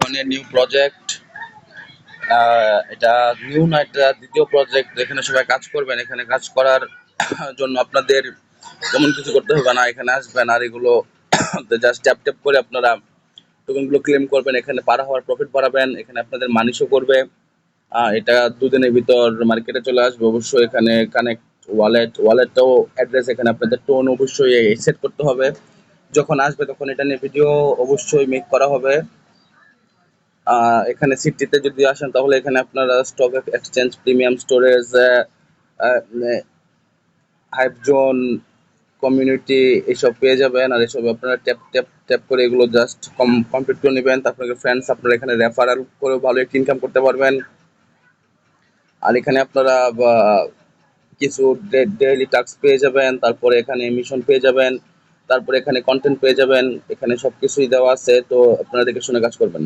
ধরনের new project. এটা new না, এটা দ্বিতীয় প্রজেক্ট। এখানে সবাই কাজ করবেন। এখানে কাজ করার জন্য আপনাদের তেমন কিছু করতে হবে না। এখানে আসবেন আর এগুলো জাস্ট ট্যাপ ট্যাপ করে আপনারা টোকেনগুলো ক্লেম করবেন। এখানে পার হওয়ার প্রফিট বাড়াবেন। এখানে আপনাদের মানি শো করবে। এটা 2 দিনের ভিতর মার্কেটে চলে আসবে। অবশ্যই এখানে কানেক্ট ওয়ালেটটাও অ্যাড্রেস এখানে আপনাদের টোন অবশ্যই সেট করতে হবে। যখন আসবে তখন এটা নিয়ে ভিডিও অবশ্যই মেক করা হবে। এখানে সিটিতে যদি আসেন তাহলে এখানে আপনারা stock exchange, premium storage, hype zone, community এসব পেয়ে যাবেন। আর এসব আপনারা ট্যাপ ট্যাপ ট্যাপ করে এগুলো জাস্ট কমপ্লিট করে নেবেন। তারপরে ফ্রেন্ডস আপনারা এখানে রেফারাল করে ভালো একটা ইনকাম করতে পারবেন। আর এখানে আপনারা কিছু ডেইলি টাস্ক পেয়ে যাবেন। তারপরে এখানে মিশন পেয়ে যাবেন। তারপরে এখানে কন্টেন্ট পেয়ে যাবেন। এখানে সবকিছুই দেওয়া আছে, তো আপনারা দেখে শুনে কাজ করবেন।